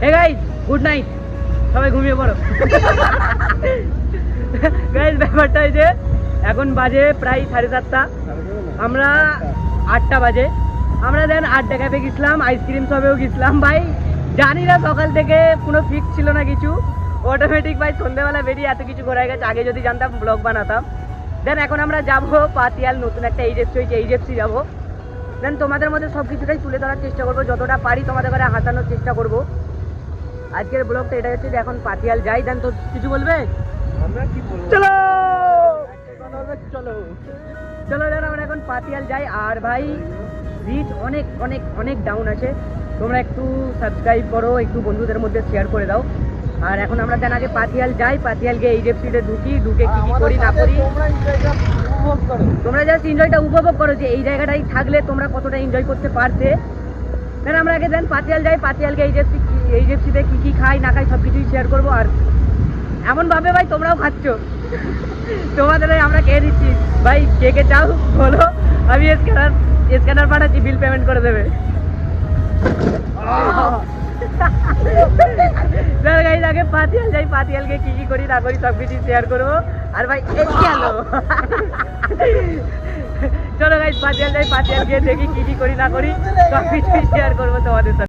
Hey guys, good night, সবাই ঘুমিয়ে পড়ো। গাইস ব্যাপারটা এই যে এখন বাজে প্রায় 7:30, আমরা 8টা বাজে, আমরা দেন আড্ডা ক্যাফে গেছিলাম, আইসক্রিম শপেও গেছিলাম ভাই। জানি না সকাল থেকে কোনো ফিক্স ছিল না কিছু, অটোমেটিক ভাই সন্ধ্যেবেলা বেরিয়ে এত কিছু ঘোরা গেছে। আগে যদি জানতাম ব্লগ বানাতাম। দেন এখন আমরা যাবো পাতিয়াল, নতুন একটা এইচএফসি হয়েছে, এইচএফসি যাবো। দেন তোমাদের মধ্যে সব কিছুটাই তুলে ধরার চেষ্টা করবো, যতটা পারি তোমাদের করে হাসানোর চেষ্টা করবো। আজকের ব্লগটা এটা হচ্ছে যে এখন পাতিয়াল যাই। দেন তো কিছু বলবে? আমরা কি বলবো, চলো চলো চলো দেন আমরা এখন পাতিয়াল যাই। আর ভাই রিচ অনেক অনেক অনেক ডাউন আছে, তোমরা একটু সাবস্ক্রাইব করো, একটু বন্ধুদের মধ্যে শেয়ার করে দাও। আর এখন আমরা দেন আগে পাতিয়াল যাই, পাতিয়াল গিয়ে এইচএফসিতে ঢুকে কি কি করি না করি তোমরা জাস্ট এনজয়টা উপভোগ করো, যে এই জায়গাটাই থাকলে তোমরা কতটা এনজয় করতে পারতে। দেন আমরা আগে দেন পাতিয়াল যাই, পাতিয়াল গিয়ে এইচএফসিতে কি কি খাই না খাই সব কিছুই শেয়ার করবো। আর এমন ভাবে ভাই তোমরাও খাচ্ছ, তোমাদের আমরা খেয়ে দিচ্ছি ভাই। কে কে চাও বলো, আমি স্ক্যানার পাঠাচ্ছি, বিল পেমেন্ট করে দেবে। আগে পাতিয়াল যাই, পাতিয়াল গিয়ে কি কি করি না করি সব কিছু শেয়ার করবো। আর ভাই চলো গাইস পাতিয়াল যাই, পাতিয়াল গিয়ে দেখি কি কি করি না করি সব কিছুই শেয়ার করবো তোমাদের সাথে।